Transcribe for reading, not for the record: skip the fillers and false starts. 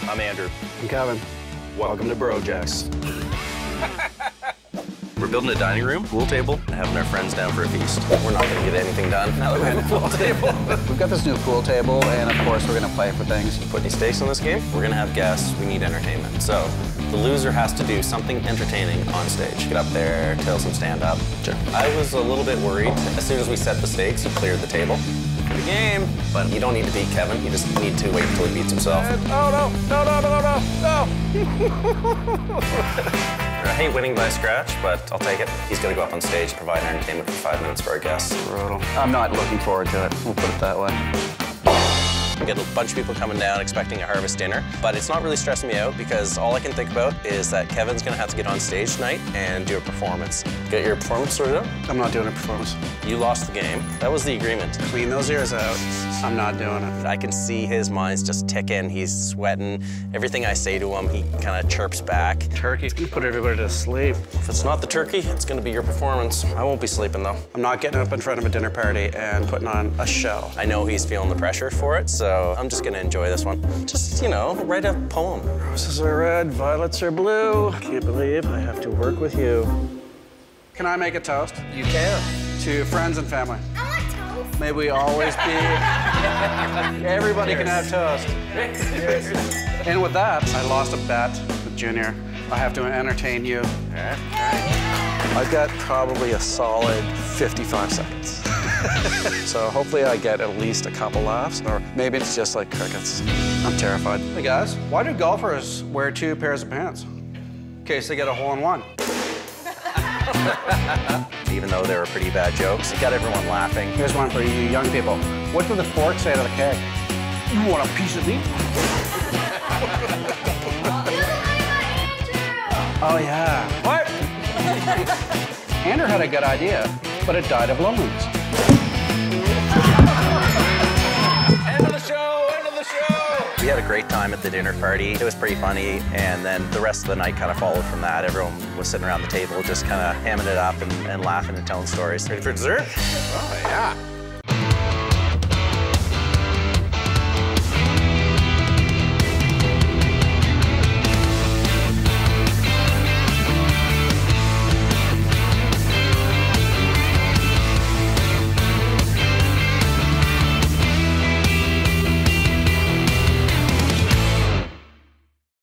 I'm Andrew. I'm Kevin. Welcome to Brojects. We're building a dining room, pool table, and having our friends down for a feast. We're not going to get anything done now that we have a pool table. We've got this new pool table, and of course, we're going to play for things. Put any stakes on this game? We're going to have guests. We need entertainment. So the loser has to do something entertaining on stage. Get up there, tell some stand-up. Sure. I was a little bit worried. As soon as we set the stakes, he cleared the table. The game. But you don't need to beat Kevin. You just need to wait until he beats himself. Oh, no. I hate winning by scratch, but I'll take it. He's going to go up on stage and provide entertainment for 5 minutes for our guests. Brutal. I'm not looking forward to it. We'll put it that way. We get a bunch of people coming down expecting a harvest dinner, but it's not really stressing me out because all I can think about is that Kevin's going to have to get on stage tonight and do a performance. Get your performance sorted out? I'm not doing a performance. You lost the game. That was the agreement. Clean those ears out. I'm not doing it. I can see his mind's just ticking. He's sweating. Everything I say to him, he kind of chirps back. Turkey, you put everybody to sleep. If it's not the turkey, it's going to be your performance. I won't be sleeping, though. I'm not getting up in front of a dinner party and putting on a show. I know he's feeling the pressure for it, so I'm just going to enjoy this one. Just, you know, write a poem. Roses are red, violets are blue. Can't believe I have to work with you. Can I make a toast? You can. To friends and family. I like toast. May we always be... Everybody can have toast. And with that, I lost a bet with Junior. I have to entertain you. I've got probably a solid 55 seconds. So hopefully I get at least a couple laughs, or maybe it's just like crickets. I'm terrified. Hey guys, why do golfers wear 2 pairs of pants? In case they get a hole-in-one. Even though they were pretty bad jokes, it got everyone laughing. Here's one for you young people. What do the forks say to the cake? You want a piece of me? Oh, yeah. What? Andrew had a good idea, but it died of loneliness. End of the show! End of the show! We had a great time at the dinner party. It was pretty funny, and then the rest of the night kind of followed from that. Everyone was sitting around the table just kind of hamming it up and laughing and telling stories. Ready for dessert? Oh, yeah.